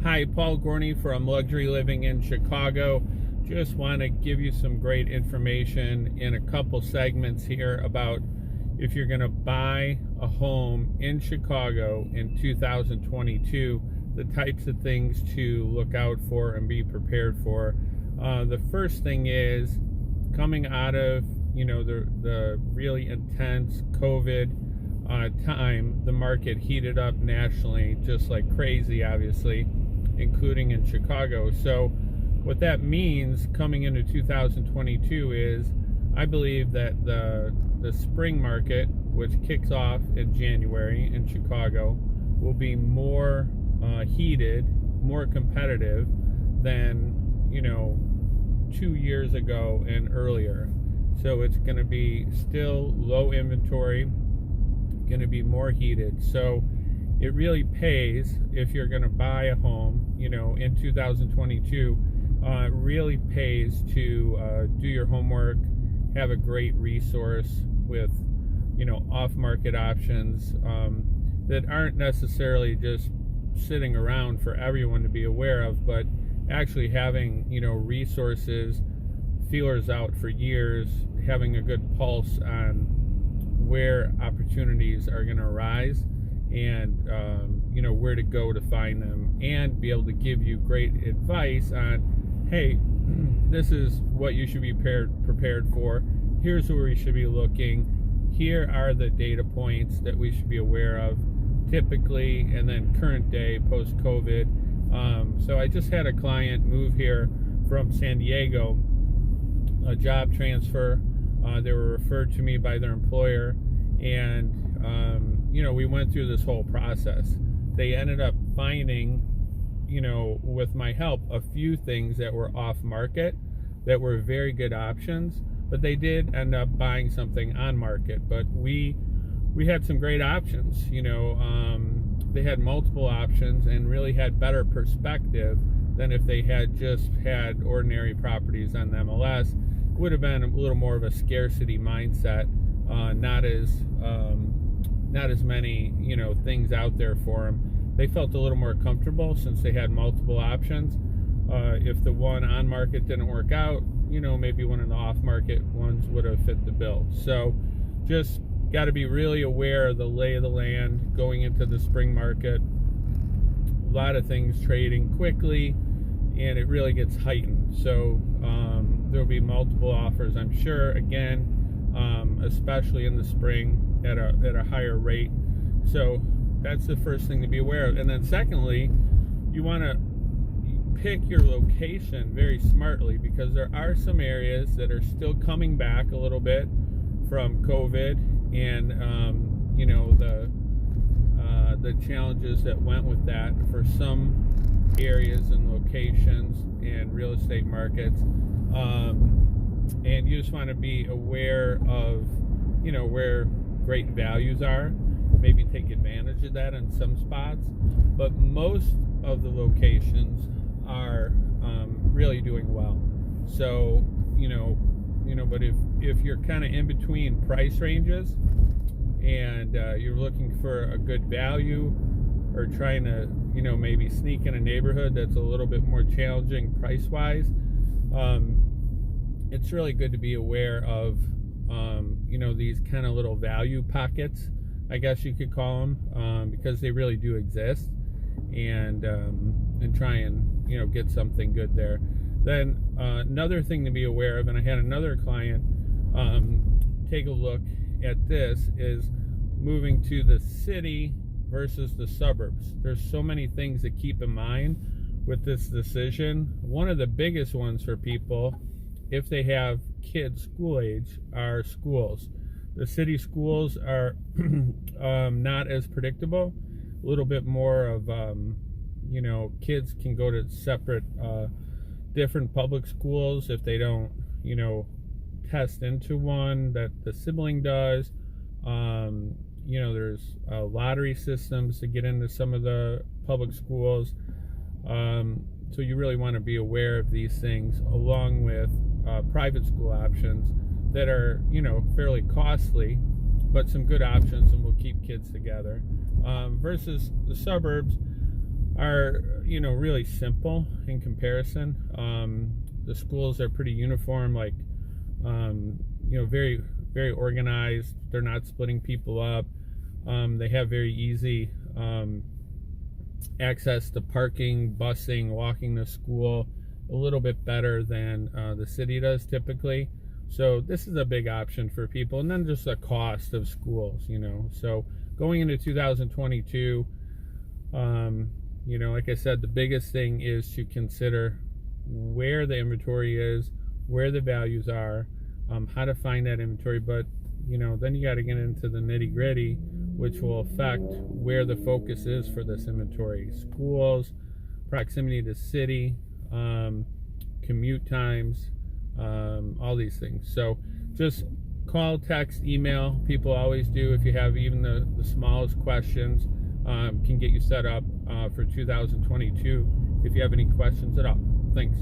Hi, Paul Gorney from Luxury Living in Chicago. Just want to give you some great information in a couple segments here about if you're going to buy a home in Chicago in 2022, the types of things to look out for and be prepared for. The first thing is coming out of the really intense COVID time, the market heated up nationally just like crazy, obviously, including in Chicago. So what that means coming into 2022 is I believe that the spring market, which kicks off in January in Chicago, will be more heated, more competitive than 2 years ago and earlier. So it's going to be still low inventory, going to be more heated. So it really pays if you're going to buy a home, in 2022. It really pays to do your homework, have a great resource with, off-market options that aren't necessarily just sitting around for everyone to be aware of, but actually having, resources, feelers out for years, having a good pulse on where opportunities are going to arise and where to go to find them, and be able to give you great advice on, hey, this is what you should be prepared for, here's where we should be looking, here are the data points that we should be aware of typically, and then current day post-COVID. So I just had a client move here from San Diego, a job transfer. They were referred to me by their employer, and we went through this whole process. They ended up finding, with my help, a few things that were off market that were very good options, but they did end up buying something on market. But we had some great options. They had multiple options and really had better perspective than if they had just had ordinary properties on the MLS. It would have been a little more of a scarcity mindset, not as many things out there for them. They felt a little more comfortable since they had multiple options. If the one on market didn't work out, maybe one of the off market ones would have fit the bill. So just got to be really aware of the lay of the land going into the spring market. A lot of things trading quickly, and it really gets heightened. So there'll be multiple offers, I'm sure, again, especially in the spring at a higher rate. So that's the first thing to be aware of. And then secondly, you want to pick your location very smartly, because there are some areas that are still coming back a little bit from COVID and the challenges that went with that for some areas and locations and real estate markets. And you just want to be aware of where great values are, maybe take advantage of that in some spots, but most of the locations are really doing well. So but if you're kind of in between price ranges and you're looking for a good value, or trying to maybe sneak in a neighborhood that's a little bit more challenging price wise, it's really good to be aware of these kind of little value pockets, I guess you could call them, because they really do exist, and try and get something good there. Then another thing to be aware of, and I had another client take a look at this, is moving to the city versus the suburbs. There's so many things to keep in mind with this decision. One of the biggest ones for people, if they have kids school age, are schools. The city schools are not as predictable. A little bit more of kids can go to separate different public schools if they don't test into one that the sibling does. There's lottery systems to get into some of the public schools. So you really want to be aware of these things, along with private school options that are fairly costly, but some good options and will keep kids together, versus the suburbs, are, really simple in comparison. The schools are pretty uniform, like, very, very organized. They're not splitting people up. They have very easy access to parking, busing, walking to school, a little bit better than the city does typically. So this is a big option for people. And then just the cost of schools, So going into 2022, like I said, the biggest thing is to consider where the inventory is, where the values are, how to find that inventory. But, then you got to get into the nitty gritty, which will affect where the focus is for this inventory. Schools, proximity to city, commute times, all these things. So just call, text, email. People always do. If you have even the smallest questions, can get you set up for 2022 if you have any questions at all. Thanks.